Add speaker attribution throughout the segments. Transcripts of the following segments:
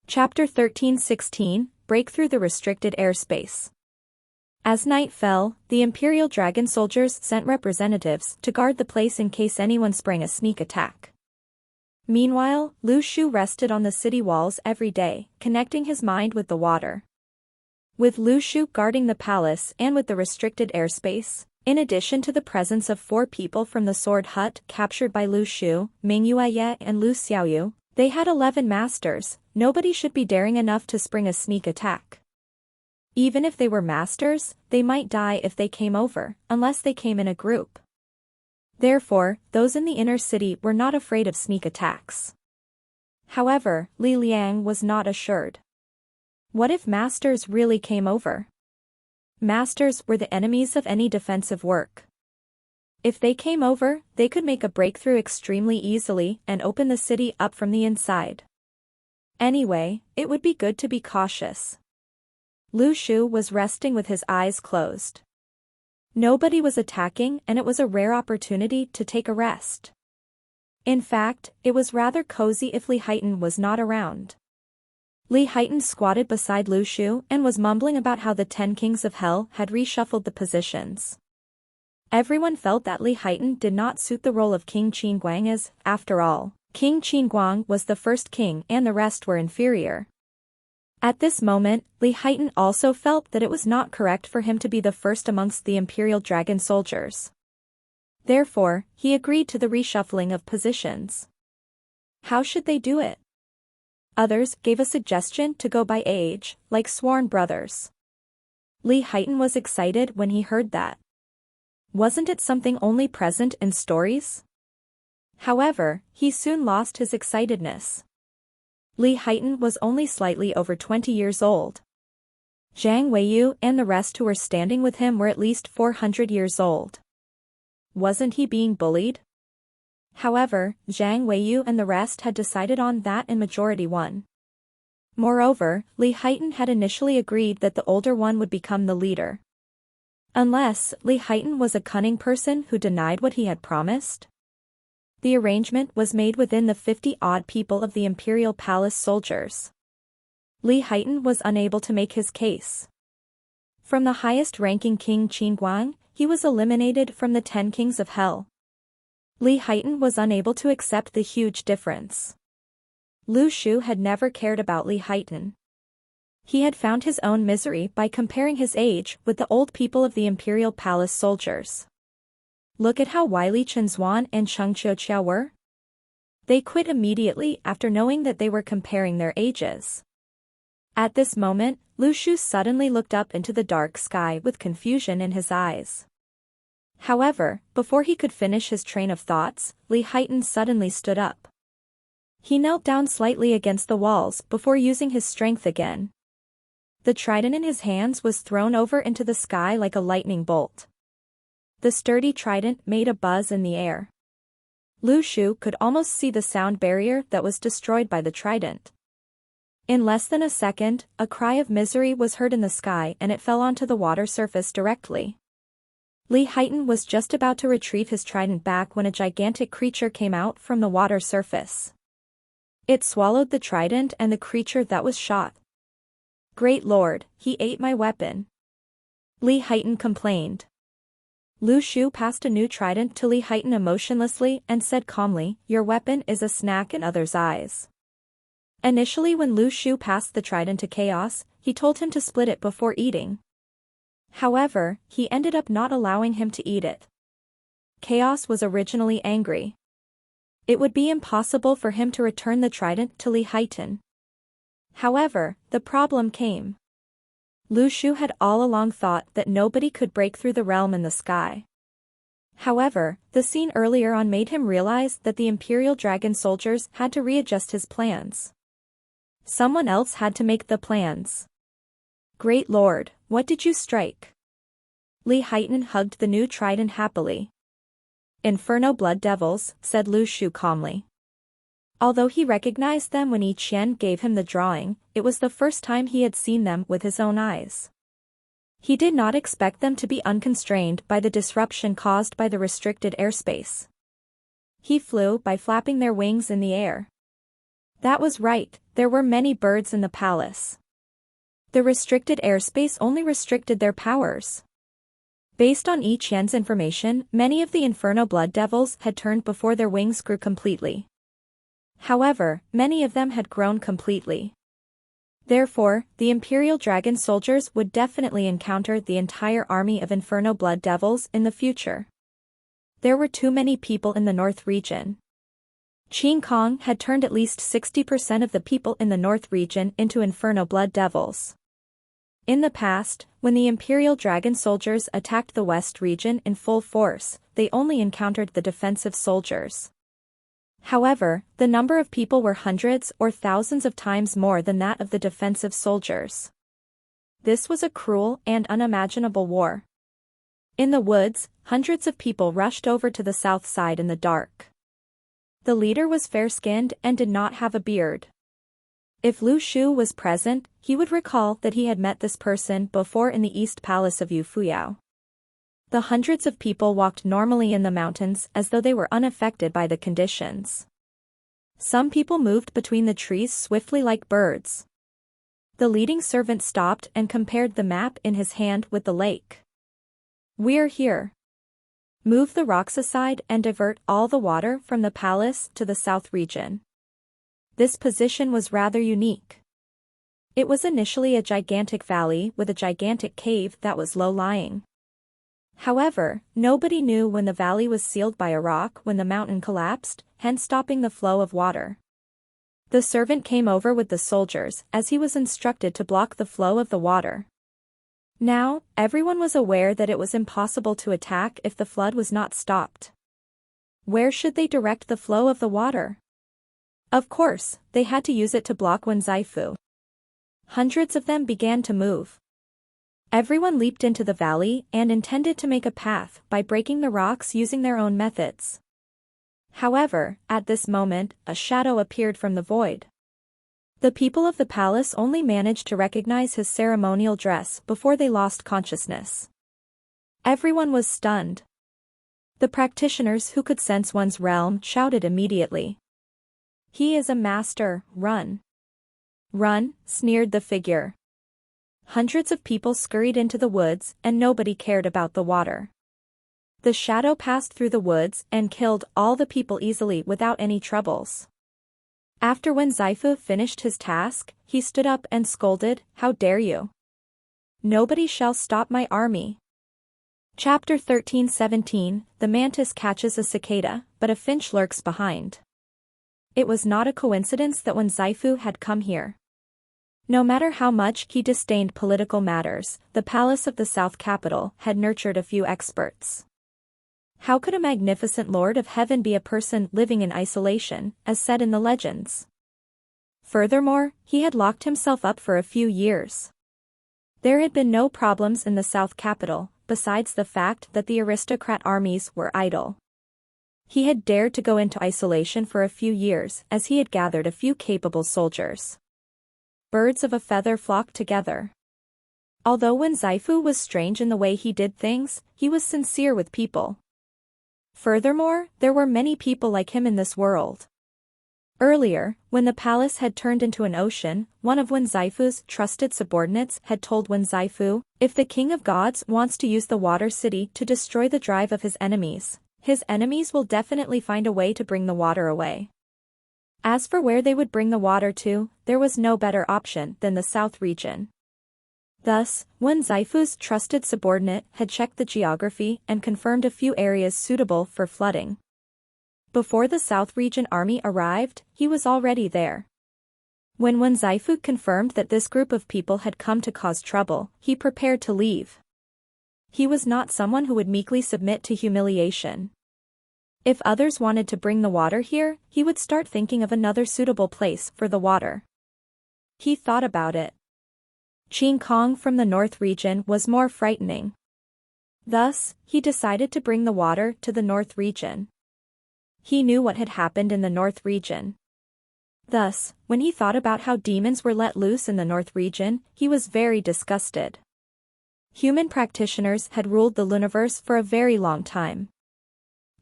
Speaker 1: Chapter 13-16, Break Through the Restricted Airspace. As night fell, the Imperial Dragon soldiers sent representatives to guard the place in case anyone sprang a sneak attack. Meanwhile, Lu Shu rested on the city walls every day, connecting his mind with the water. With Lu Shu guarding the palace and with the restricted airspace, in addition to the presence of 4 people from the Sword Hut captured by Lu Shu, Ming Yueye and Lu Xiaoyu, they had 11 masters. Nobody should be daring enough to spring a sneak attack. Even if they were masters, they might die if they came over, unless they came in a group. Therefore, those in the inner city were not afraid of sneak attacks. However, Li Liang was not assured. What if masters really came over? Masters were the enemies of any defensive work. If they came over, they could make a breakthrough extremely easily and open the city up from the inside. Anyway, it would be good to be cautious. Lu Shu was resting with his eyes closed. Nobody was attacking and it was a rare opportunity to take a rest. In fact, it was rather cozy if Li Haitan was not around. Li Haitan squatted beside Lu Shu and was mumbling about how the 10 kings of hell had reshuffled the positions. Everyone felt that Li Haitan did not suit the role of King Qinguang as, after all, King Qinguang was the first king and the rest were inferior. At this moment, Li Haitan also felt that it was not correct for him to be the first amongst the Imperial Dragon soldiers. Therefore, he agreed to the reshuffling of positions. How should they do it? Others gave a suggestion to go by age, like sworn brothers. Li Haitan was excited when he heard that. Wasn't it something only present in stories? However, he soon lost his excitedness. Li Haitan was only slightly over 20 years old. Zhang Weiyu and the rest who were standing with him were at least 400 years old. Wasn't he being bullied? However, Zhang Weiyu and the rest had decided on that and majority won. Moreover, Li Haitan had initially agreed that the older one would become the leader. Unless Li Haitan was a cunning person who denied what he had promised. The arrangement was made within the 50-odd people of the Imperial Palace soldiers. Li Haitan was unable to make his case. From the highest-ranking King Qinguang, he was eliminated from the 10 kings of hell. Li Haitan was unable to accept the huge difference. Lu Shu had never cared about Li Haitan. He had found his own misery by comparing his age with the old people of the Imperial Palace soldiers. Look at how wily Chen Zuan and Cheng Qiuqiao were. They quit immediately after knowing that they were comparing their ages. At this moment, Lu Shu suddenly looked up into the dark sky with confusion in his eyes. However, before he could finish his train of thoughts, Li Haitan suddenly stood up. He knelt down slightly against the walls before using his strength again. The trident in his hands was thrown over into the sky like a lightning bolt. The sturdy trident made a buzz in the air. Lu Shu could almost see the sound barrier that was destroyed by the trident. In less than a second, a cry of misery was heard in the sky and it fell onto the water surface directly. Li Haitan was just about to retrieve his trident back when a gigantic creature came out from the water surface. It swallowed the trident and the creature that was shot. Great Lord, he ate my weapon. Li Haitan complained. Lu Shu passed a new trident to Li Haitan emotionlessly and said calmly, "Your weapon is a snack in others' eyes." Initially when Lu Shu passed the trident to Chaos, he told him to split it before eating. However, he ended up not allowing him to eat it. Chaos was originally angry. It would be impossible for him to return the trident to Li Haitan. However, the problem came. Lu Shu had all along thought that nobody could break through the realm in the sky. However, the scene earlier on made him realize that the Imperial Dragon soldiers had to readjust his plans. Someone else had to make the plans. Great Lord, what did you strike? Li Haitan hugged the new trident happily. Inferno blood devils, said Lu Shu calmly. Although he recognized them when Yi Qian gave him the drawing, it was the first time he had seen them with his own eyes. He did not expect them to be unconstrained by the disruption caused by the restricted airspace. He flew by flapping their wings in the air. That was right, there were many birds in the palace. The restricted airspace only restricted their powers. Based on each Yen's information, many of the Inferno Blood Devils had turned before their wings grew completely. However, many of them had grown completely. Therefore, the Imperial Dragon soldiers would definitely encounter the entire army of Inferno Blood Devils in the future. There were too many people in the North region. Qin Kong had turned at least 60% of the people in the North region into Inferno Blood Devils. In the past, when the Imperial Dragon soldiers attacked the West region in full force, they only encountered the defensive soldiers. However, the number of people were hundreds or thousands of times more than that of the defensive soldiers. This was a cruel and unimaginable war. In the woods, hundreds of people rushed over to the south side in the dark. The leader was fair-skinned and did not have a beard. If Lu Shu was present, he would recall that he had met this person before in the East Palace of Yufuyao. The hundreds of people walked normally in the mountains as though they were unaffected by the conditions. Some people moved between the trees swiftly like birds. The leading servant stopped and compared the map in his hand with the lake. "We're here. Move the rocks aside and divert all the water from the palace to the south region." This position was rather unique. It was initially a gigantic valley with a gigantic cave that was low-lying. However, nobody knew when the valley was sealed by a rock when the mountain collapsed, hence stopping the flow of water. The servant came over with the soldiers as he was instructed to block the flow of the water. Now, everyone was aware that it was impossible to attack if the flood was not stopped. Where should they direct the flow of the water? Of course, they had to use it to block Wenzaifu. Hundreds of them began to move. Everyone leaped into the valley and intended to make a path by breaking the rocks using their own methods. However, at this moment, a shadow appeared from the void. The people of the palace only managed to recognize his ceremonial dress before they lost consciousness. Everyone was stunned. The practitioners who could sense one's realm shouted immediately. "He is a master, run." "Run," sneered the figure. Hundreds of people scurried into the woods and nobody cared about the water. The shadow passed through the woods and killed all the people easily without any troubles. After Wenzaifu finished his task, he stood up and scolded, "How dare you? Nobody shall stop my army." Chapter 13:17, The mantis catches a cicada, but a finch lurks behind. It was not a coincidence that Wenzaifu had come here. No matter how much he disdained political matters, the palace of the South capital had nurtured a few experts. How could a magnificent Lord of Heaven be a person living in isolation, as said in the legends? Furthermore, he had locked himself up for a few years. There had been no problems in the South capital, besides the fact that the aristocrat armies were idle. He had dared to go into isolation for a few years as he had gathered a few capable soldiers. Birds of a feather flocked together. Although Wenzaifu was strange in the way he did things, he was sincere with people. Furthermore, there were many people like him in this world. Earlier, when the palace had turned into an ocean, one of Wenzaifu's trusted subordinates had told Wenzaifu, "If the King of Gods wants to use the water city to destroy the drive of his enemies will definitely find a way to bring the water away." As for where they would bring the water to, there was no better option than the South region. Thus, Wenzaifu's trusted subordinate had checked the geography and confirmed a few areas suitable for flooding. Before the South region army arrived, he was already there. When Wenzaifu confirmed that this group of people had come to cause trouble, he prepared to leave. He was not someone who would meekly submit to humiliation. If others wanted to bring the water here, he would start thinking of another suitable place for the water. He thought about it. Qin Kong from the North region was more frightening. Thus, he decided to bring the water to the North region. He knew what had happened in the North region. Thus, when he thought about how demons were let loose in the North region, he was very disgusted. Human practitioners had ruled the universe for a very long time.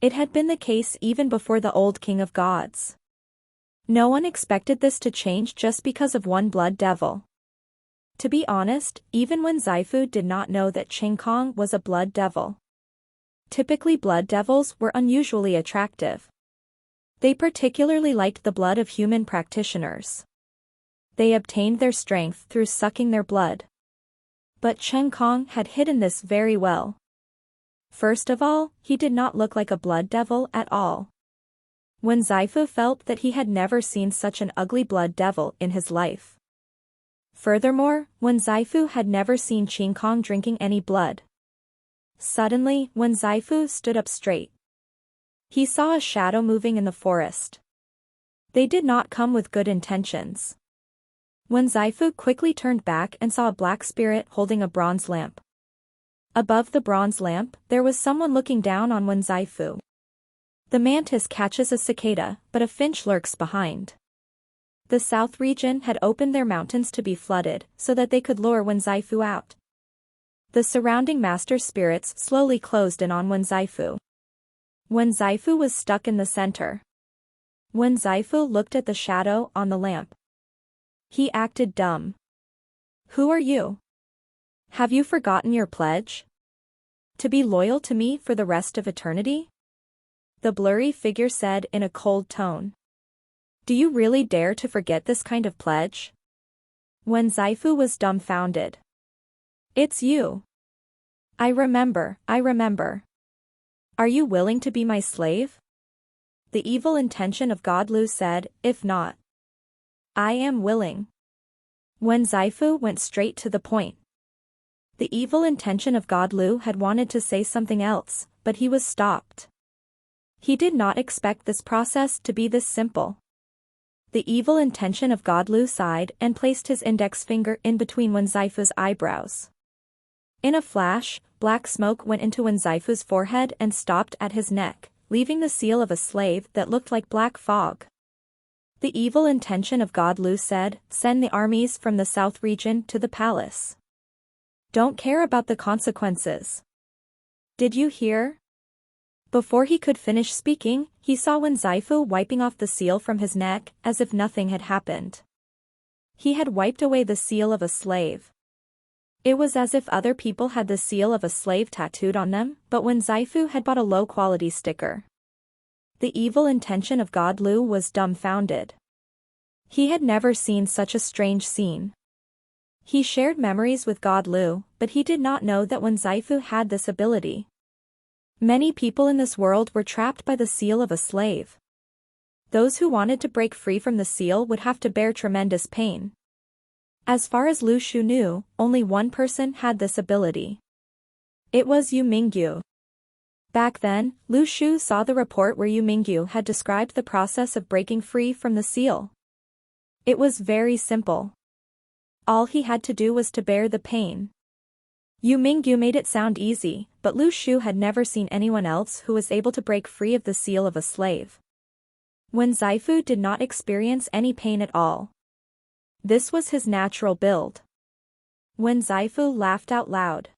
Speaker 1: It had been the case even before the old King of Gods. No one expected this to change just because of one blood devil. To be honest, even Wen Zifu did not know that Qing Kong was a blood devil. Typically blood devils were unusually attractive. They particularly liked the blood of human practitioners. They obtained their strength through sucking their blood. But Qing Kong had hidden this very well. First of all, he did not look like a blood devil at all. Wen Zifu felt that he had never seen such an ugly blood devil in his life. Furthermore, Wen Zifu had never seen Qing Kong drinking any blood. Suddenly, Wen Zifu stood up straight. He saw a shadow moving in the forest. They did not come with good intentions. Wen Zifu quickly turned back and saw a black spirit holding a bronze lamp. Above the bronze lamp, there was someone looking down on Wen Zifu. The mantis catches a cicada, but a finch lurks behind. The south region had opened their mountains to be flooded, so that they could lure Wen Zifu out. The surrounding master spirits slowly closed in on Wen Zifu. Wen Zifu was stuck in the center. Wen Zifu looked at the shadow on the lamp. He acted dumb. Who are you? Have you forgotten your pledge? To be loyal to me for the rest of eternity? The blurry figure said in a cold tone. Do you really dare to forget this kind of pledge? Wen Zifu was dumbfounded. It's you. I remember. Are you willing to be my slave? The evil intention of God Lu said, if not. I am willing. Wen Zifu went straight to the point. The evil intention of God Lu had wanted to say something else, but he was stopped. He did not expect this process to be this simple. The evil intention of God Lu sighed and placed his index finger in between Wen Zifu's eyebrows. In a flash, black smoke went into Wen Zifu's forehead and stopped at his neck, leaving the seal of a slave that looked like black fog. The evil intention of God Lu said, send the armies from the south region to the palace. Don't care about the consequences. Did you hear? Before he could finish speaking, he saw Wen Zifu wiping off the seal from his neck, as if nothing had happened. He had wiped away the seal of a slave. It was as if other people had the seal of a slave tattooed on them, but Wen Zifu had bought a low-quality sticker. The evil intention of God Lu was dumbfounded. He had never seen such a strange scene. He shared memories with God Lu, but he did not know that Wen Zifu had this ability. Many people in this world were trapped by the seal of a slave. Those who wanted to break free from the seal would have to bear tremendous pain. As far as Lu Shu knew, only one person had this ability. It was Yu Mingyu. Back then, Lu Shu saw the report where Yu Mingyu had described the process of breaking free from the seal. It was very simple. All he had to do was to bear the pain. Yu Mingyu made it sound easy, but Lu Shu had never seen anyone else who was able to break free of the seal of a slave. Wen Zifu did not experience any pain at all. This was his natural build. Wen Zifu laughed out loud.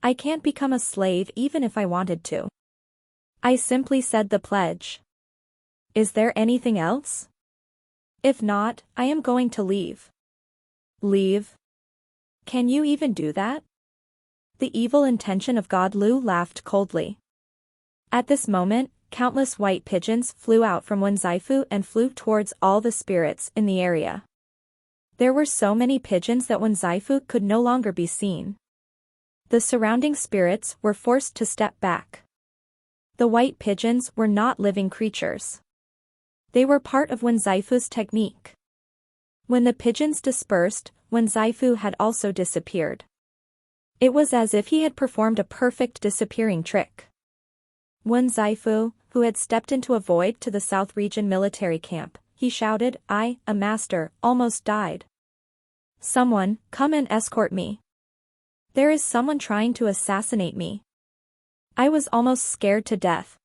Speaker 1: I can't become a slave even if I wanted to. I simply said the pledge. Is there anything else? If not, I am going to leave. Leave? Can you even do that? The evil intention of God Lu laughed coldly. At this moment, countless white pigeons flew out from Wen Zifu and flew towards all the spirits in the area. There were so many pigeons that Wen Zifu could no longer be seen. The surrounding spirits were forced to step back. The white pigeons were not living creatures. They were part of Wen Zifu's technique. When the pigeons dispersed, Wen Zifu had also disappeared. It was as if he had performed a perfect disappearing trick. Wen Zifu, who had stepped into a void to the South Region military camp, he shouted, I, a master, almost died. Someone, come and escort me. There is someone trying to assassinate me. I was almost scared to death.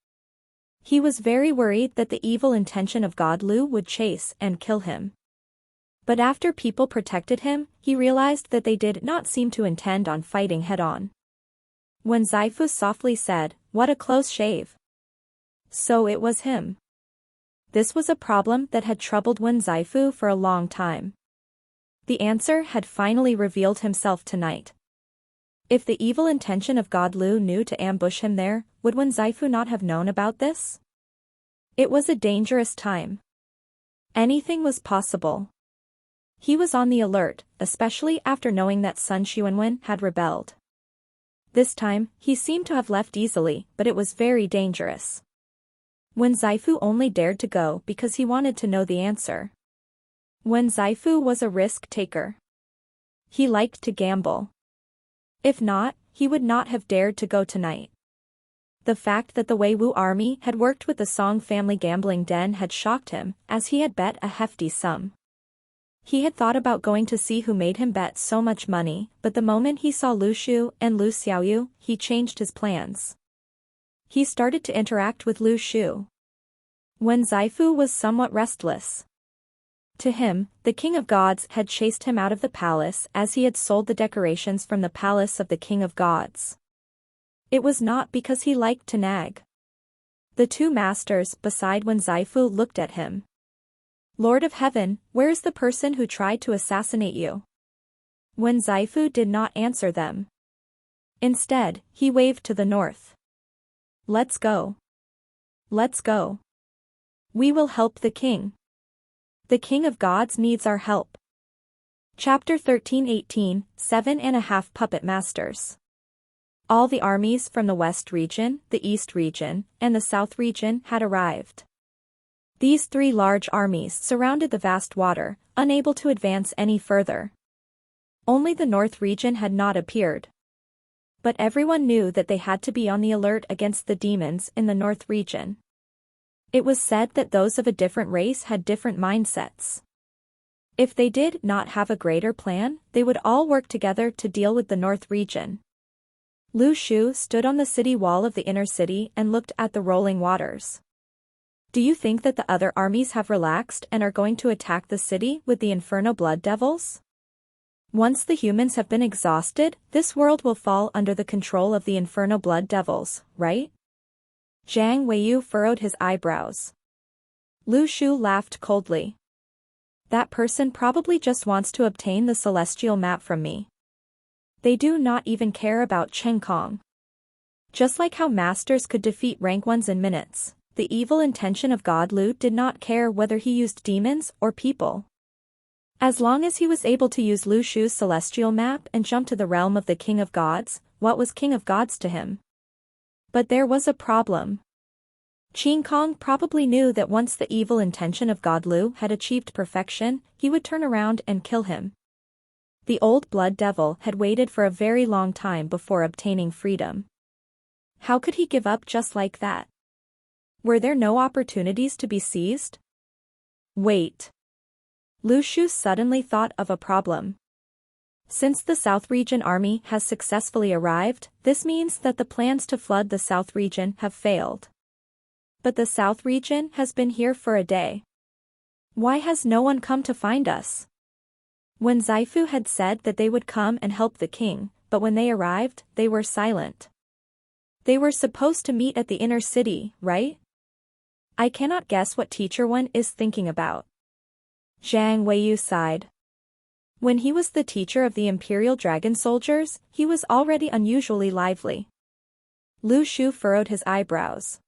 Speaker 1: He was very worried that the evil intention of God Lu would chase and kill him. But after people protected him, he realized that they did not seem to intend on fighting head-on. When Zifu softly said, what a close shave. So it was him. This was a problem that had troubled Wen Zaifu for a long time. The answer had finally revealed himself tonight. If the evil intention of God Lu knew to ambush him there, would Wen Zaifu not have known about this? It was a dangerous time. Anything was possible. He was on the alert, especially after knowing that Sun Xuanwen had rebelled. This time, he seemed to have left easily, but it was very dangerous. Wen Zaifu only dared to go because he wanted to know the answer. Wen Zaifu was a risk-taker. He liked to gamble. If not, he would not have dared to go tonight. The fact that the Wei Wu army had worked with the Song family gambling den had shocked him, as he had bet a hefty sum. He had thought about going to see who made him bet so much money, but the moment he saw Lu Shu and Lu Xiaoyu, he changed his plans. He started to interact with Lu Shu. Wen Zaifu was somewhat restless. To him, the King of Gods had chased him out of the palace as he had sold the decorations from the palace of the King of Gods. It was not because he liked to nag. The two masters beside Wen Zaifu looked at him. Lord of Heaven, where is the person who tried to assassinate you? Wen Zaifu did not answer them. Instead, he waved to the north. Let's go. Let's go. We will help the king. The King of Gods needs our help. Chapter 13-18, 7.5 Puppet Masters. All the armies from the West region, the East region, and the South region had arrived. These three large armies surrounded the vast water, unable to advance any further. Only the North region had not appeared. But everyone knew that they had to be on the alert against the demons in the North region. It was said that those of a different race had different mindsets. If they did not have a greater plan, they would all work together to deal with the North region. Lu Shu stood on the city wall of the inner city and looked at the rolling waters. Do you think that the other armies have relaxed and are going to attack the city with the Inferno Blood Devils? Once the humans have been exhausted, this world will fall under the control of the Inferno Blood Devils, right? Zhang Weiyu furrowed his eyebrows. Lu Shu laughed coldly. That person probably just wants to obtain the celestial map from me. They do not even care about Chen Kong. Just like how masters could defeat rank 1s in minutes, the evil intention of God Lu did not care whether he used demons or people. As long as he was able to use Lu Shu's celestial map and jump to the realm of the King of Gods, what was King of Gods to him? But there was a problem. Qin Kong probably knew that once the evil intention of God Lu had achieved perfection, he would turn around and kill him. The old blood devil had waited for a very long time before obtaining freedom. How could he give up just like that? Were there no opportunities to be seized? Wait. Lu Shu suddenly thought of a problem. Since the South Region army has successfully arrived, this means that the plans to flood the South Region have failed. But the South Region has been here for a day. Why has no one come to find us? When Zaifu had said that they would come and help the king, but when they arrived, they were silent. They were supposed to meet at the inner city, right? I cannot guess what Teacher Wen is thinking about. Zhang Weiyu sighed. When he was the teacher of the Imperial Dragon soldiers, he was already unusually lively. Lu Shu furrowed his eyebrows.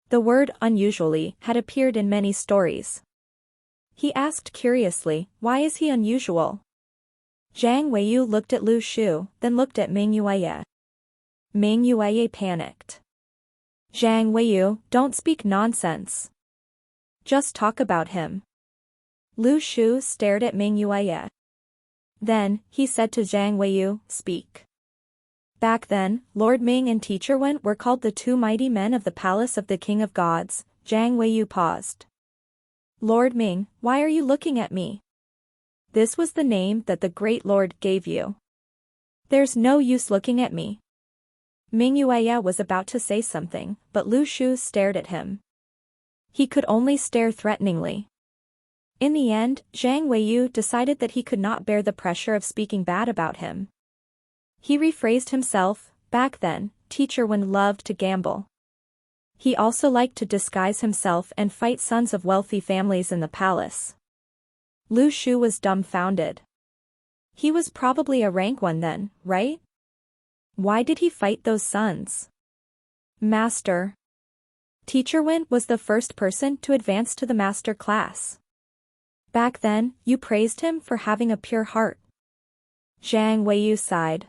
Speaker 1: The word unusually had appeared in many stories. He asked curiously, why is he unusual? Zhang Weiyu looked at Lu Shu, then looked at Ming Yueye. Ming Yueye panicked. Zhang Weiyu, don't speak nonsense. Just talk about him. Lu Shu stared at Ming Yueye. Then, he said to Zhang Weiyu, speak. Back then, Lord Ming and Teacher Wen were called the two mighty men of the palace of the King of Gods. Zhang Weiyu paused. Lord Ming, why are you looking at me? This was the name that the Great Lord gave you. There's no use looking at me. Ming Yueye was about to say something, but Lu Shu stared at him. He could only stare threateningly. In the end, Zhang Weiyu decided that he could not bear the pressure of speaking bad about him. He rephrased himself, back then, Teacher Wen loved to gamble. He also liked to disguise himself and fight sons of wealthy families in the palace. Lu Shu was dumbfounded. He was probably a rank one then, right? Why did he fight those sons? Master. Teacher Wen was the first person to advance to the master class. Back then, you praised him for having a pure heart. Zhang Weiyu sighed.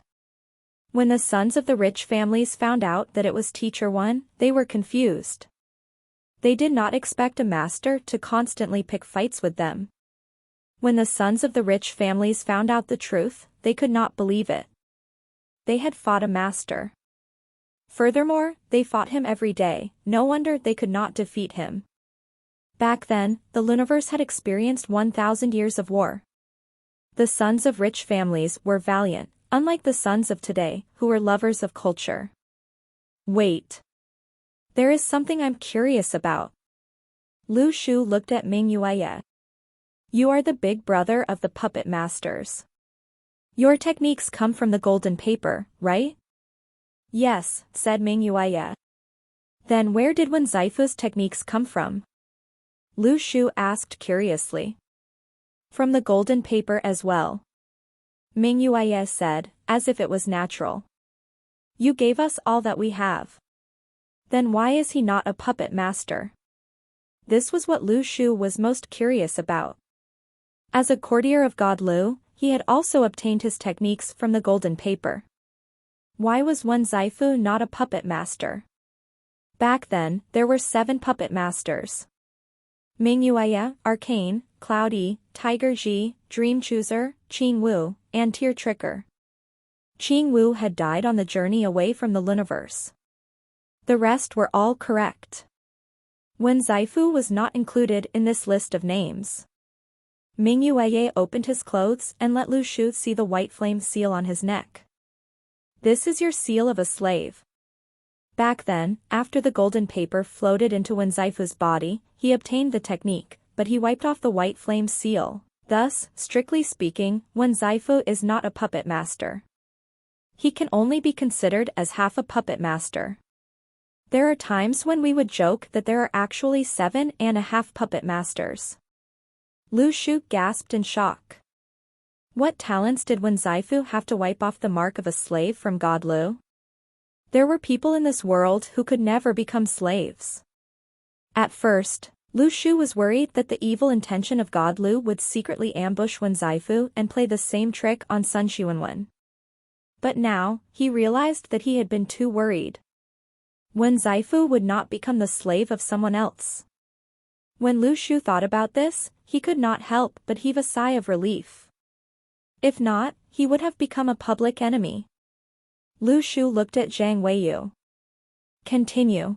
Speaker 1: When the sons of the rich families found out that it was Teacher Wen, they were confused. They did not expect a master to constantly pick fights with them. When the sons of the rich families found out the truth, they could not believe it. They had fought a master. Furthermore, they fought him every day, no wonder they could not defeat him. Back then, the universe had experienced 1,000 years of war. The sons of rich families were valiant, unlike the sons of today, who were lovers of culture. Wait. There is something I'm curious about. Lu Shu looked at Ming Yuye. You are the big brother of the puppet masters. Your techniques come from the golden paper, right? Yes, said Ming Yuye. Then where did Wen Zaifu's techniques come from? Lu Shu asked curiously. From the golden paper as well. Ming Yuye said, as if it was natural. You gave us all that we have. Then why is he not a puppet master? This was what Lu Shu was most curious about. As a courtier of God Lu, he had also obtained his techniques from the golden paper. Why was Wen Zaifu not a puppet master? Back then, there were 7 puppet masters. Ming Yuye, Arcane, Cloudy, Tiger Ji, Dream Chooser, Qing Wu, and Tear Tricker. Qing Wu had died on the journey away from the Luniverse. The rest were all correct. Wen Zaifu was not included in this list of names. Ming Yuye opened his clothes and let Lu Shu see the white flame seal on his neck. This is your seal of a slave. Back then, after the golden paper floated into Wen Zaifu's body, he obtained the technique, but he wiped off the white flame seal. Thus, strictly speaking, Wen Zaifu is not a puppet master. He can only be considered as half a puppet master. There are times when we would joke that there are actually 7.5 puppet masters. Lu Shu gasped in shock. What talents did Wen Zaifu have to wipe off the mark of a slave from God Lu? There were people in this world who could never become slaves. At first, Lu Shu was worried that the evil intention of God Lu would secretly ambush Wen Zaifu and play the same trick on Sun Xuanwen. But now, he realized that he had been too worried. Wen Zaifu would not become the slave of someone else. When Lu Shu thought about this, he could not help but heave a sigh of relief. If not, he would have become a public enemy. Lu Shu looked at Zhang Weiyu. Continue.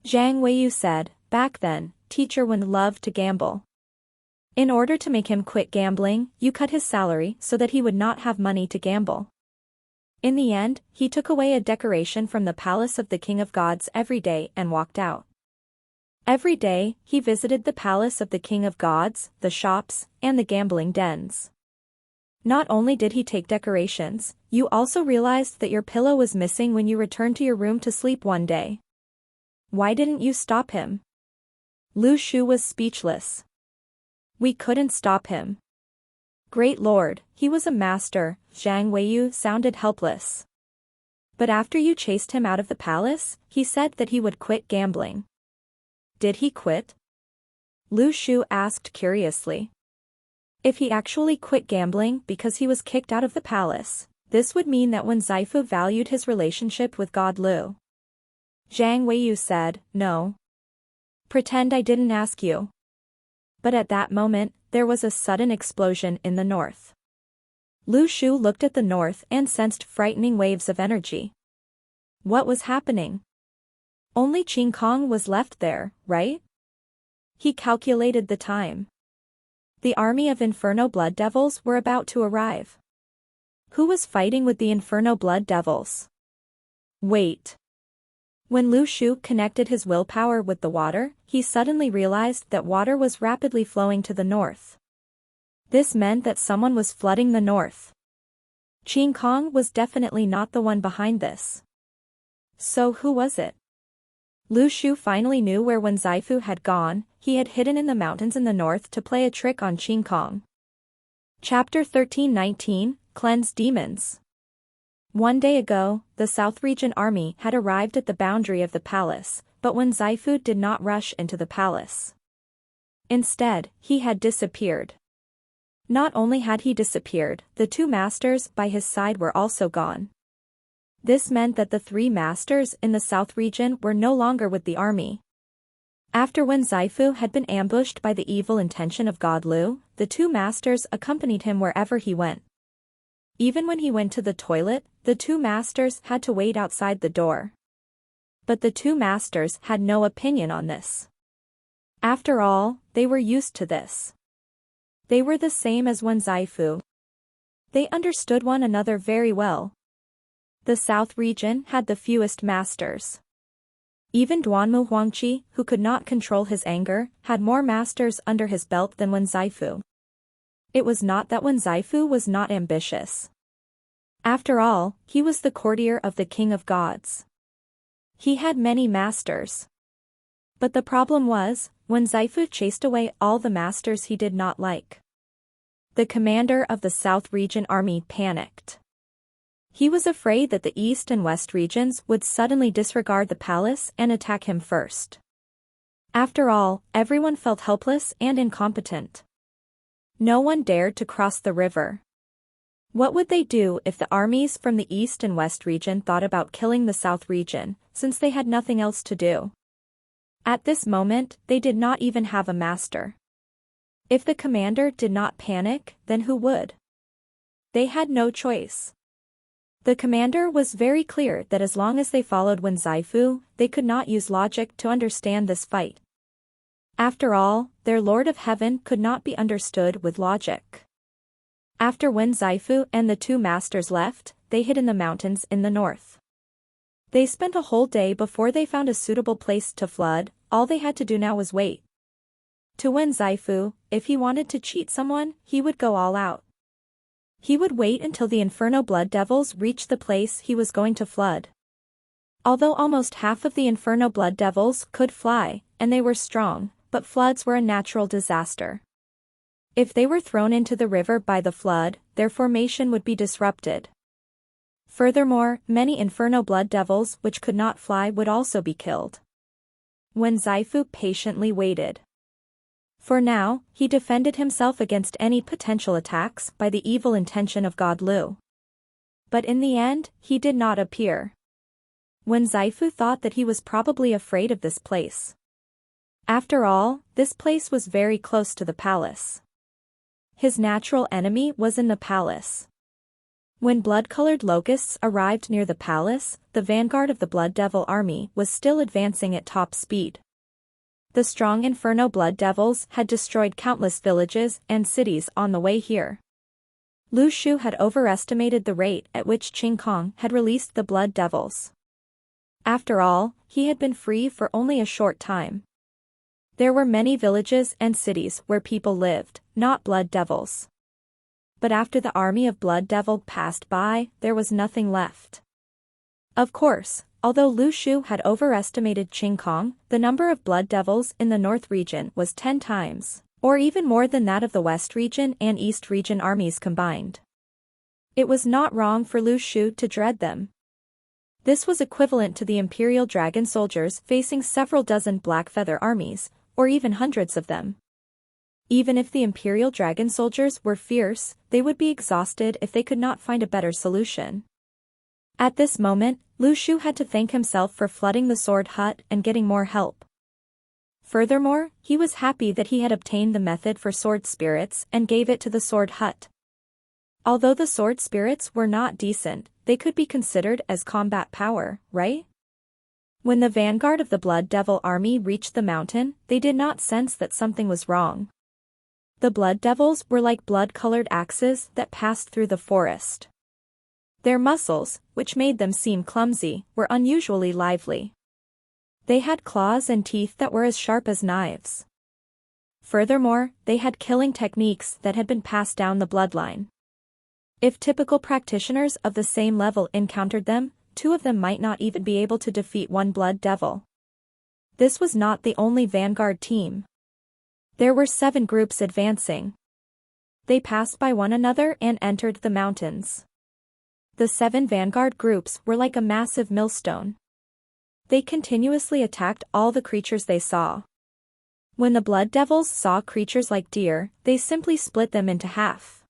Speaker 1: Zhang Weiyu said, back then, Teacher Wen loved to gamble. In order to make him quit gambling, you cut his salary so that he would not have money to gamble. In the end, he took away a decoration from the palace of the King of Gods every day and walked out. Every day, he visited the palace of the King of Gods, the shops, and the gambling dens. Not only did he take decorations, you also realized that your pillow was missing when you returned to your room to sleep one day. Why didn't you stop him? Lu Shu was speechless. We couldn't stop him. Great Lord, he was a master. Zhang Weiyu sounded helpless. But after you chased him out of the palace, he said that he would quit gambling. Did he quit? Lu Shu asked curiously. If he actually quit gambling because he was kicked out of the palace, this would mean that Wen Zaifu valued his relationship with God Lu. Zhang Weiyu said, no. Pretend I didn't ask you. But at that moment, there was a sudden explosion in the north. Lu Shu looked at the north and sensed frightening waves of energy. What was happening? Only Qing Kong was left there, right? He calculated the time. The army of Inferno Blood Devils were about to arrive. Who was fighting with the Inferno Blood Devils? Wait. When Lu Shu connected his willpower with the water, he suddenly realized that water was rapidly flowing to the north. This meant that someone was flooding the north. Qing Kong was definitely not the one behind this. So who was it? Lu Shu finally knew where Wen Zaifu had gone. He had hidden in the mountains in the north to play a trick on Qing Kong. Chapter 13-19, Cleanse Demons. One day ago, the South Region army had arrived at the boundary of the palace, but Wen Zaifu did not rush into the palace. Instead, he had disappeared. Not only had he disappeared, the two masters by his side were also gone. This meant that the three masters in the South Region were no longer with the army. After Wen Zaifu had been ambushed by the evil intention of God Lu, the two masters accompanied him wherever he went. Even when he went to the toilet, the two masters had to wait outside the door. But the two masters had no opinion on this. After all, they were used to this. They were the same as Wen Zaifu. They understood one another very well. The South Region had the fewest masters. Even Duanmu Huangqi, who could not control his anger, had more masters under his belt than Wen Zaifu. It was not that Wen Zaifu was not ambitious. After all, he was the courtier of the King of Gods. He had many masters. But the problem was, Wen Zaifu chased away all the masters he did not like. The commander of the South Region army panicked. He was afraid that the East and West regions would suddenly disregard the palace and attack him first. After all, everyone felt helpless and incompetent. No one dared to cross the river. What would they do if the armies from the East and West region thought about killing the South region, since they had nothing else to do? At this moment, they did not even have a master. If the commander did not panic, then who would? They had no choice. The commander was very clear that as long as they followed Wen Zaifu, they could not use logic to understand this fight. After all, their Lord of Heaven could not be understood with logic. After Wen Zaifu and the two masters left, they hid in the mountains in the north. They spent a whole day before they found a suitable place to flood. All they had to do now was wait. To Wen Zaifu, if he wanted to cheat someone, he would go all out. He would wait until the Inferno Blood Devils reached the place he was going to flood. Although almost half of the Inferno Blood Devils could fly, and they were strong, but floods were a natural disaster. If they were thrown into the river by the flood, their formation would be disrupted. Furthermore, many Inferno Blood Devils which could not fly would also be killed. Wen Zaifu patiently waited. For now, he defended himself against any potential attacks by the evil intention of God Lu. But in the end, he did not appear. Wen Zaifu thought that he was probably afraid of this place. After all, this place was very close to the palace. His natural enemy was in the palace. When blood-colored locusts arrived near the palace, the vanguard of the Blood Devil army was still advancing at top speed. The strong Inferno Blood Devils had destroyed countless villages and cities on the way here. Lu Shu had overestimated the rate at which Qing Kong had released the Blood Devils. After all, he had been free for only a short time. There were many villages and cities where people lived, not Blood Devils. But after the army of Blood Devil passed by, there was nothing left. Of course, although Lu Shu had overestimated Qing Kong, the number of Blood Devils in the North region was 10 times, or even more than that of the West region and East region armies combined. It was not wrong for Lu Shu to dread them. This was equivalent to the Imperial Dragon soldiers facing several dozen Blackfeather armies, or even hundreds of them. Even if the Imperial Dragon soldiers were fierce, they would be exhausted if they could not find a better solution. At this moment, Lu Shu had to thank himself for flooding the sword hut and getting more help. Furthermore, he was happy that he had obtained the method for sword spirits and gave it to the sword hut. Although the sword spirits were not decent, they could be considered as combat power, right? When the vanguard of the Blood Devil army reached the mountain, they did not sense that something was wrong. The Blood Devils were like blood-colored axes that passed through the forest. Their muscles, which made them seem clumsy, were unusually lively. They had claws and teeth that were as sharp as knives. Furthermore, they had killing techniques that had been passed down the bloodline. If typical practitioners of the same level encountered them, two of them might not even be able to defeat one Blood Devil. This was not the only vanguard team. There were 7 groups advancing. They passed by one another and entered the mountains. The 7 vanguard groups were like a massive millstone. They continuously attacked all the creatures they saw. When the blood devils saw creatures like deer, they simply split them into half.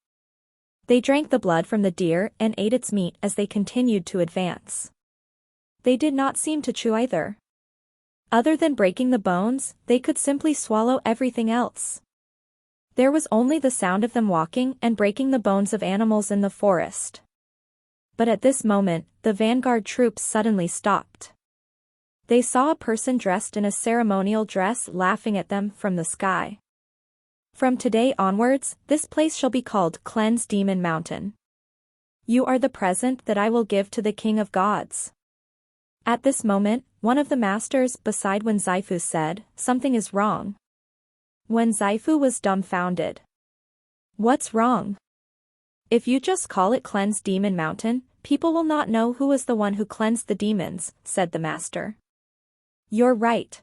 Speaker 1: They drank the blood from the deer and ate its meat as they continued to advance. They did not seem to chew either. Other than breaking the bones, they could simply swallow everything else. There was only the sound of them walking and breaking the bones of animals in the forest. But at this moment, the vanguard troops suddenly stopped. They saw a person dressed in a ceremonial dress laughing at them from the sky. From today onwards, this place shall be called Cleanse Demon Mountain. You are the present that I will give to the King of Gods. At this moment, one of the masters beside Wen Zaifu said, "Something is wrong." Wen Zaifu was dumbfounded. "What's wrong? If you just call it Cleanse Demon Mountain, people will not know who was the one who cleansed the demons," said the master. "You're right."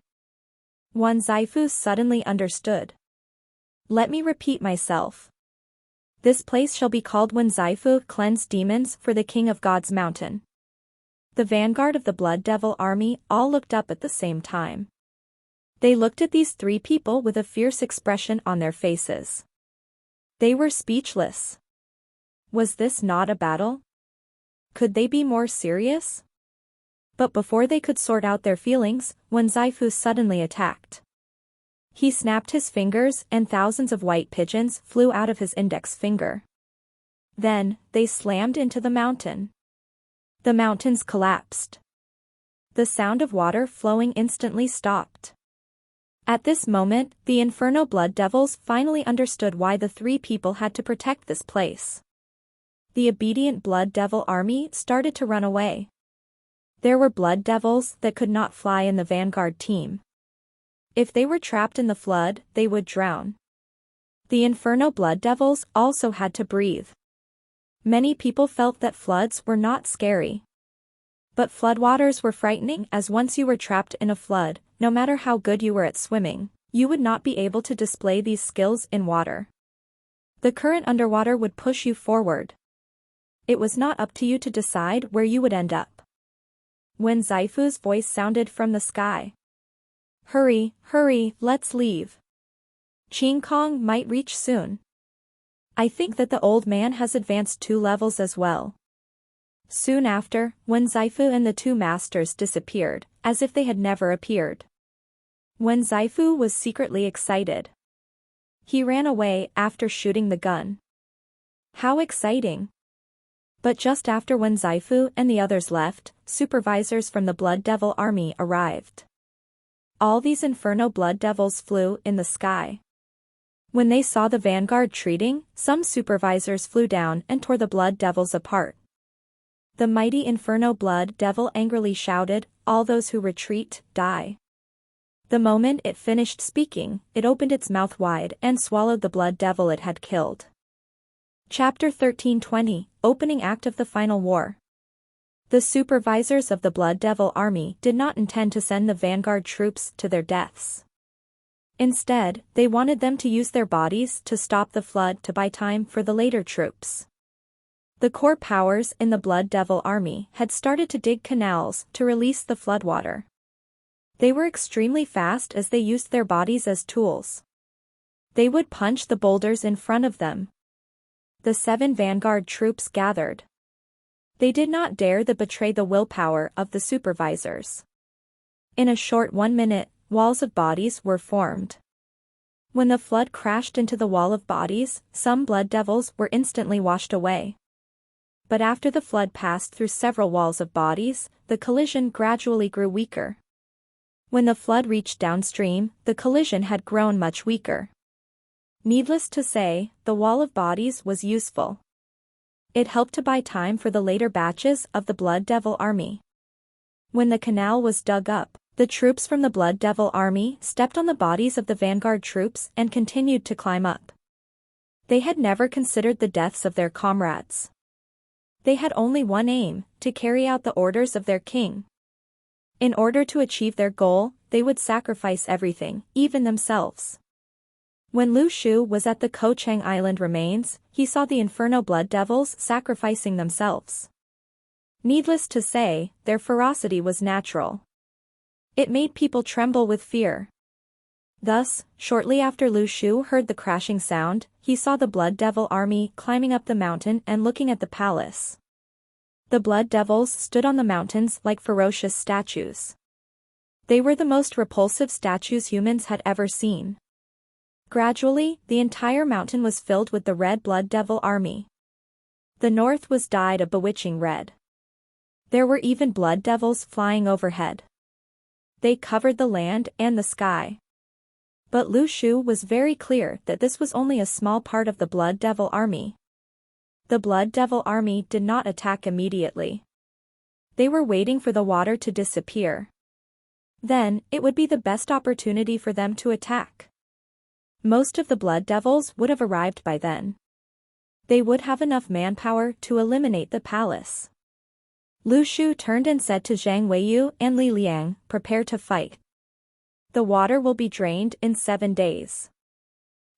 Speaker 1: Wen Zaifu suddenly understood. "Let me repeat myself. This place shall be called Wen Zaifu Cleanse Demons for the King of God's Mountain." The vanguard of the Blood Devil army all looked up at the same time. They looked at these 3 people with a fierce expression on their faces. They were speechless. Was this not a battle? Could they be more serious? But before they could sort out their feelings, Wen Zaifu suddenly attacked. He snapped his fingers and thousands of white pigeons flew out of his index finger. Then, they slammed into the mountain. The mountains collapsed. The sound of water flowing instantly stopped. At this moment, the Inferno Blood Devils finally understood why the 3 people had to protect this place. The obedient Blood Devil army started to run away. There were Blood Devils that could not fly in the vanguard team. If they were trapped in the flood, they would drown. The Inferno Blood Devils also had to breathe. Many people felt that floods were not scary. But floodwaters were frightening, as once you were trapped in a flood, no matter how good you were at swimming, you would not be able to display these skills in water. The current underwater would push you forward. It was not up to you to decide where you would end up. Wen Zaifu's voice sounded from the sky. "Hurry, hurry, let's leave. Qing Kong might reach soon. I think that the old man has advanced 2 levels as well." Soon after, Wen Zaifu and the 2 masters disappeared, as if they had never appeared. Wen Zaifu was secretly excited. He ran away after shooting the gun. How exciting! But just after Wen Zaifu and the others left, supervisors from the Blood Devil army arrived. All these Inferno Blood Devils flew in the sky. When they saw the vanguard treating, some supervisors flew down and tore the Blood Devils apart. The mighty Inferno Blood Devil angrily shouted, "All those who retreat, die." The moment it finished speaking, it opened its mouth wide and swallowed the Blood Devil it had killed. Chapter 13:20, Opening Act of the Final War. The supervisors of the Blood Devil army did not intend to send the vanguard troops to their deaths. Instead, they wanted them to use their bodies to stop the flood to buy time for the later troops. The core powers in the Blood Devil army had started to dig canals to release the floodwater. They were extremely fast as they used their bodies as tools. They would punch the boulders in front of them. The 7 vanguard troops gathered. They did not dare to betray the willpower of the supervisors. In a short 1 minute, walls of bodies were formed. When the flood crashed into the wall of bodies, some Blood Devils were instantly washed away. But after the flood passed through several walls of bodies, the collision gradually grew weaker. When the flood reached downstream, the collision had grown much weaker. Needless to say, the wall of bodies was useful. It helped to buy time for the later batches of the Blood Devil army. When the canal was dug up, the troops from the Blood Devil army stepped on the bodies of the vanguard troops and continued to climb up. They had never considered the deaths of their comrades. They had only one aim, to carry out the orders of their king. In order to achieve their goal, they would sacrifice everything, even themselves. When Lu Shu was at the Kochang Island remains, he saw the Inferno blood devils sacrificing themselves. Needless to say, their ferocity was natural. It made people tremble with fear. Thus, shortly after Lu Shu heard the crashing sound, he saw the Blood Devil army climbing up the mountain and looking at the palace. The Blood Devils stood on the mountains like ferocious statues. They were the most repulsive statues humans had ever seen. Gradually, the entire mountain was filled with the Red Blood Devil army. The north was dyed a bewitching red. There were even blood devils flying overhead. They covered the land and the sky. But Lu Shu was very clear that this was only a small part of the Blood Devil army. The Blood Devil army did not attack immediately. They were waiting for the water to disappear. Then, it would be the best opportunity for them to attack. Most of the Blood Devils would have arrived by then. They would have enough manpower to eliminate the palace. Lu Shu turned and said to Zhang Weiyu and Li Liang, "Prepare to fight. The water will be drained in 7 days."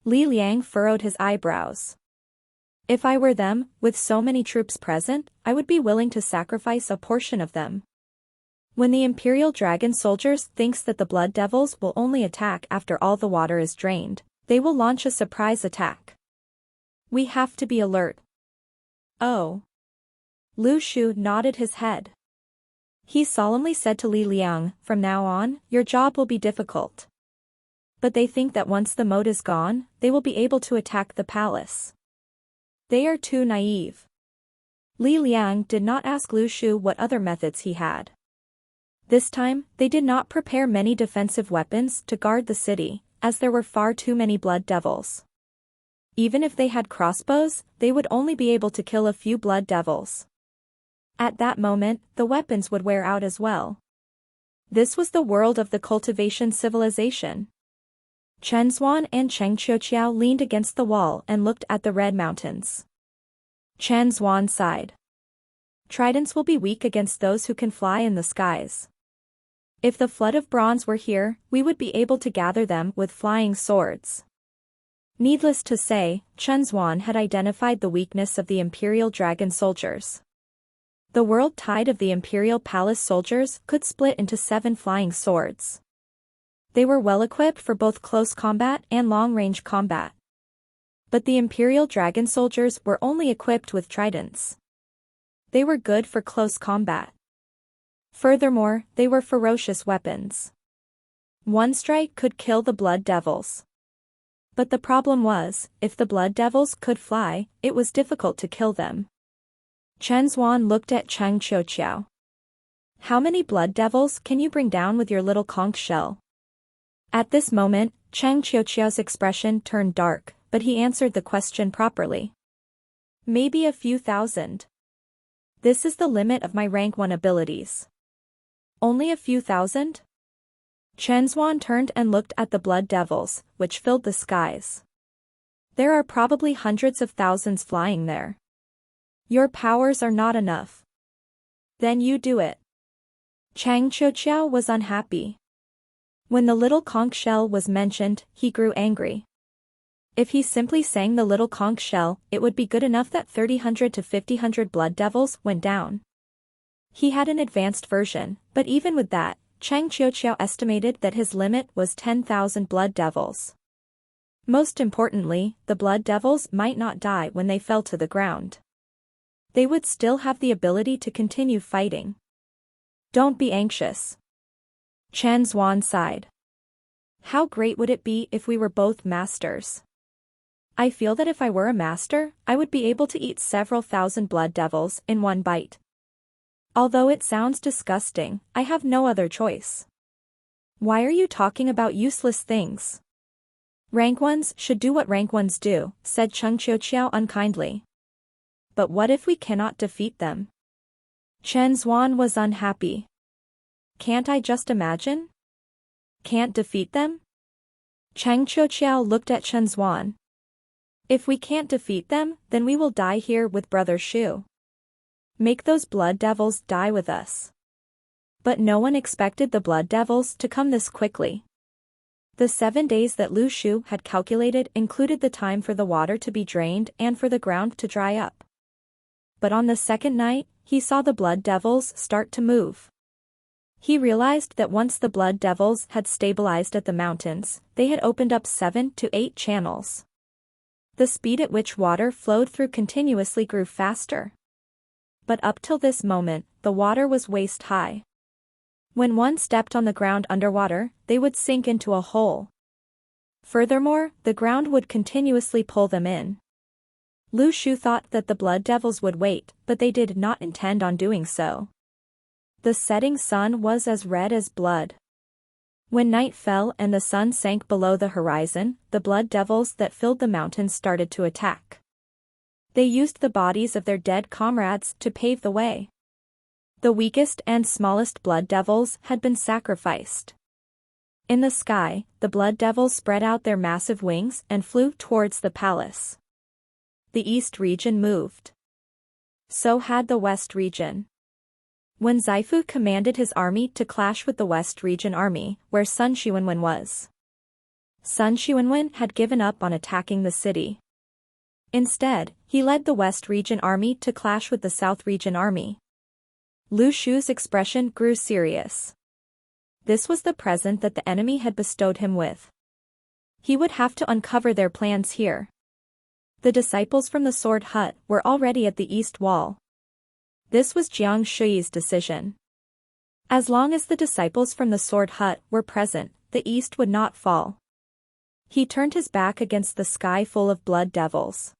Speaker 1: Li Liang furrowed his eyebrows. If I were them, with so many troops present, I would be willing to sacrifice a portion of them. When the Imperial Dragon soldiers thinks that the Blood Devils will only attack after all the water is drained, they will launch a surprise attack. We have to be alert. Oh. Lu Shu nodded his head. He solemnly said to Li Liang, "From now on, your job will be difficult." But they think that once the moat is gone, they will be able to attack the palace. They are too naive. Li Liang did not ask Lu Shu what other methods he had. This time, they did not prepare many defensive weapons to guard the city, as there were far too many blood devils. Even if they had crossbows, they would only be able to kill a few blood devils. At that moment, the weapons would wear out as well. This was the world of the cultivation civilization. Chen Zuan and Cheng Qiuqiao leaned against the wall and looked at the red mountains. Chen Zuan sighed. Tridents will be weak against those who can fly in the skies. If the flood of bronze were here, we would be able to gather them with flying swords. Needless to say, Chen Zuan had identified the weakness of the Imperial Dragon soldiers. The world tide of the Imperial Palace soldiers could split into 7 flying swords. They were well equipped for both close combat and long-range combat. But the Imperial Dragon soldiers were only equipped with tridents. They were good for close combat. Furthermore, they were ferocious weapons. One strike could kill the Blood Devils. But the problem was, if the Blood Devils could fly, it was difficult to kill them. Chen Zuan looked at Cheng Qiuqiao. "How many Blood Devils can you bring down with your little conch shell?" At this moment, Cheng Qiuqiao's expression turned dark, but he answered the question properly. "Maybe a few thousand. This is the limit of my rank 1 abilities." "Only a few thousand?" Chen Zuan turned and looked at the Blood Devils, which filled the skies. "There are probably hundreds of thousands flying there. Your powers are not enough. Then you do it." Cheng Qiuqiao was unhappy. When the little conch shell was mentioned, he grew angry. If he simply sang the little conch shell, it would be good enough that 300 to 500 blood devils went down. He had an advanced version, but even with that, Cheng Qiuqiao estimated that his limit was 10,000 blood devils. Most importantly, the blood devils might not die when they fell to the ground. They would still have the ability to continue fighting. "Don't be anxious." Chen Zuan sighed. "How great would it be if we were both masters? I feel that if I were a master, I would be able to eat several thousand blood devils in one bite. Although it sounds disgusting, I have no other choice." "Why are you talking about useless things? Rank 1s should do what rank 1s do," said Cheng Qiuqiao unkindly. "But what if we cannot defeat them?" Chen Zuan was unhappy. "Can't I just imagine? Can't defeat them?" Cheng Qiuqiao looked at Chen Zuan. "If we can't defeat them, then we will die here with Brother Shu. Make those blood devils die with us." But no one expected the blood devils to come this quickly. The 7 days that Lu Shu had calculated included the time for the water to be drained and for the ground to dry up. But on the second night, he saw the blood devils start to move. He realized that once the blood devils had stabilized at the mountains, they had opened up 7 to 8 channels. The speed at which water flowed through continuously grew faster. But up till this moment, the water was waist high. When one stepped on the ground underwater, they would sink into a hole. Furthermore, the ground would continuously pull them in. Lu Shu thought that the blood devils would wait, but they did not intend on doing so. The setting sun was as red as blood. When night fell and the sun sank below the horizon, the blood devils that filled the mountains started to attack. They used the bodies of their dead comrades to pave the way. The weakest and smallest blood devils had been sacrificed. In the sky, the blood devils spread out their massive wings and flew towards the palace. The east region moved. So had the west region. When Zaifu commanded his army to clash with the west region army, where Sun Xiwenwen was. Sun Xiwenwen had given up on attacking the city. Instead, he led the west region army to clash with the south region army. Lu Shu's expression grew serious. This was the present that the enemy had bestowed him with. He would have to uncover their plans here. The disciples from the sword hut were already at the east wall. This was Jiang Shui's decision. As long as the disciples from the sword hut were present, the east would not fall. He turned his back against the sky full of blood devils.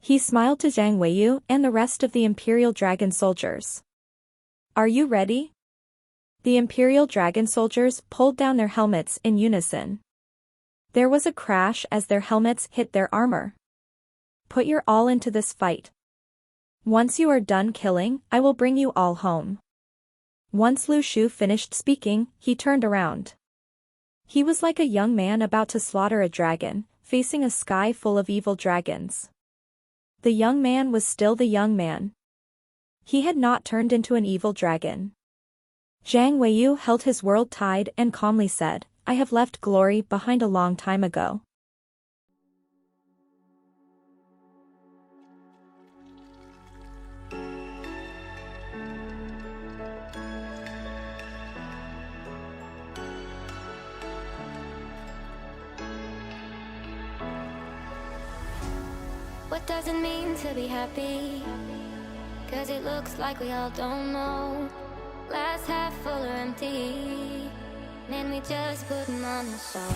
Speaker 1: He smiled to Zhang Weiyu and the rest of the Imperial Dragon soldiers. Are you ready? The Imperial Dragon soldiers pulled down their helmets in unison. There was a crash as their helmets hit their armor. Put your all into this fight. Once you are done killing, I will bring you all home. Once Lu Shu finished speaking, he turned around. He was like a young man about to slaughter a dragon, facing a sky full of evil dragons. The young man was still the young man. He had not turned into an evil dragon. Zhang Weiyu held his world tide and calmly said, I have left glory behind a long time ago.
Speaker 2: What does it mean to be happy? 'Cause it looks like we all don't know. Glass half full or empty, man, we just putting on a show.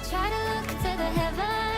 Speaker 2: Try to look to the heavens.